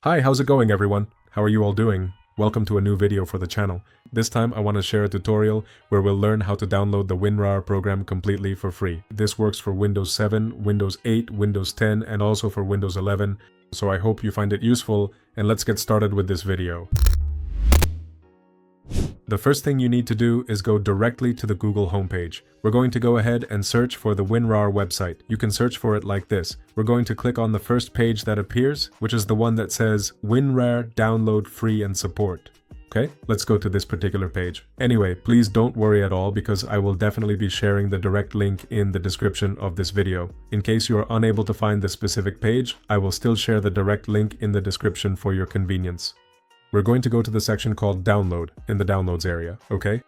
Hi, how's it going everyone? How are you all doing? Welcome to a new video for the channel. This time I want to share a tutorial where we'll learn how to download the WinRAR program completely for free. This works for Windows 7, Windows 8, Windows 10, and also for Windows 11, so I hope you find it useful, and let's get started with this video. The first thing you need to do is go directly to the Google homepage. We're going to go ahead and search for the WinRAR website. You can search for it like this. We're going to click on the first page that appears, which is the one that says WinRAR Download Free and Support. Okay, let's go to this particular page. Anyway, please don't worry at all because I will definitely be sharing the direct link in the description of this video. In case you are unable to find the specific page, I will still share the direct link in the description for your convenience. We're going to go to the section called Download in the Downloads area, okay?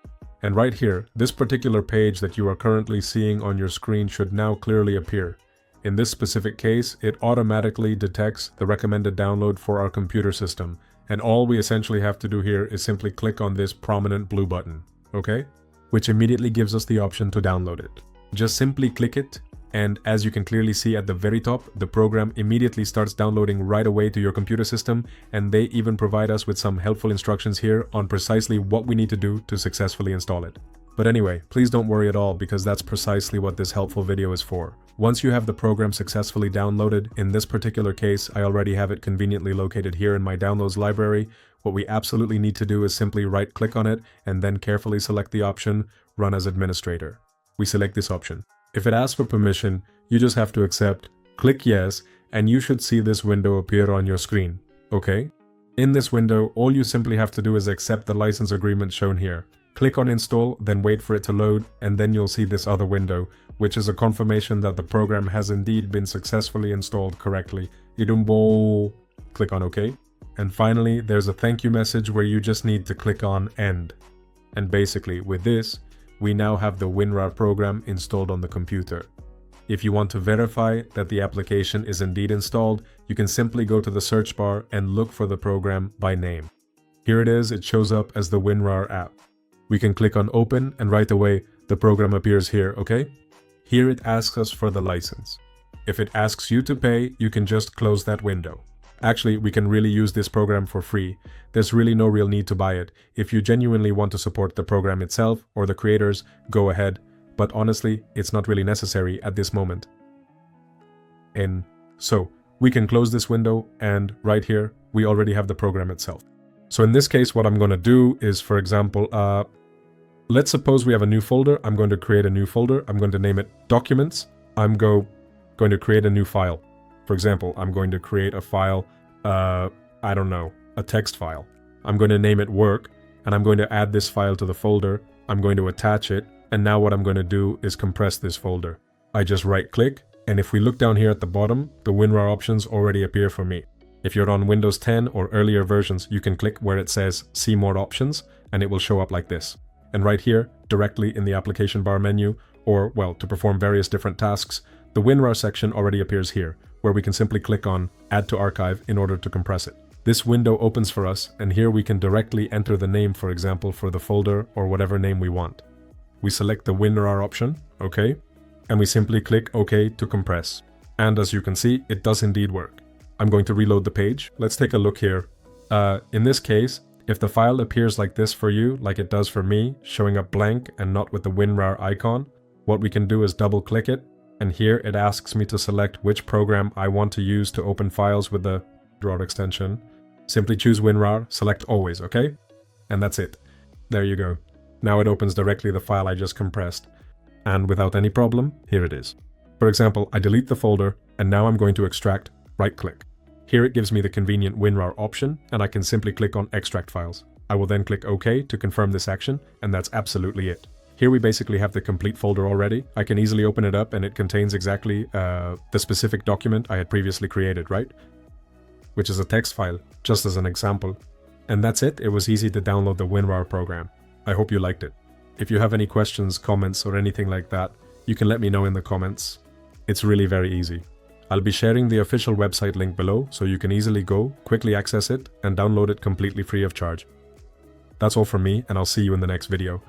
And right here, this particular page that you are currently seeing on your screen should now clearly appear. In this specific case, it automatically detects the recommended download for our computer system, and all we essentially have to do here is simply click on this prominent blue button, okay? Which immediately gives us the option to download it. Just simply click it, and as you can clearly see at the very top, the program immediately starts downloading right away to your computer system, and they even provide us with some helpful instructions here on precisely what we need to do to successfully install it. But anyway, please don't worry at all because that's precisely what this helpful video is for. Once you have the program successfully downloaded, in this particular case, I already have it conveniently located here in my downloads library. What we absolutely need to do is simply right-click on it and then carefully select the option, Run as Administrator. We select this option. If it asks for permission, you just have to accept, click yes, and you should see this window appear on your screen, okay? In this window, all you simply have to do is accept the license agreement shown here. Click on install, then wait for it to load, and then you'll see this other window, which is a confirmation that the program has indeed been successfully installed correctly. Click on OK. And finally, there's a thank you message where you just need to click on End. And basically, with this, we now have the WinRAR program installed on the computer. If you want to verify that the application is indeed installed, you can simply go to the search bar and look for the program by name. Here it is, it shows up as the WinRAR app. We can click on Open and right away the program appears here, okay? Here it asks us for the license. If it asks you to pay, you can just close that window. Actually, we can really use this program for free. There's really no real need to buy it. If you genuinely want to support the program itself or the creators, go ahead. But honestly, it's not really necessary at this moment. And so, we can close this window and right here, we already have the program itself. So in this case, what I'm going to do is, for example, let's suppose we have a new folder. I'm going to create a new folder. I'm going to name it Documents. I'm going to create a new file. For example, I'm going to create a file, I don't know, a text file. I'm going to name it Work, and I'm going to add this file to the folder. I'm going to attach it, and now what I'm going to do is compress this folder. I just right-click, and if we look down here at the bottom, the WinRAR options already appear for me. If you're on Windows 10 or earlier versions, you can click where it says See More Options, and it will show up like this. And right here, directly in the application bar menu, or, well, to perform various different tasks, the WinRAR section already appears here, where we can simply click on Add to Archive in order to compress it. This window opens for us, and here we can directly enter the name, for example, for the folder or whatever name we want. We select the WinRAR option, OK, and we simply click OK to compress. And as you can see, it does indeed work. I'm going to reload the page. Let's take a look here. In this case, if the file appears like this for you, like it does for me, showing up blank and not with the WinRAR icon, what we can do is double-click it, and here it asks me to select which program I want to use to open files with the RAR extension. Simply choose WinRAR, select Always, okay? And that's it. There you go. Now it opens directly the file I just compressed. And without any problem, here it is. For example, I delete the folder, and now I'm going to extract, right-click. Here it gives me the convenient WinRAR option, and I can simply click on Extract Files. I will then click OK to confirm this action, and that's absolutely it. Here we basically have the complete folder already. I can easily open it up and it contains exactly the specific document I had previously created, right? Which is a text file, just as an example. And that's it. It was easy to download the WinRAR program. I hope you liked it. If you have any questions, comments, or anything like that, you can let me know in the comments. It's really very easy. I'll be sharing the official website link below so you can easily go, quickly access it, and download it completely free of charge. That's all from me, and I'll see you in the next video.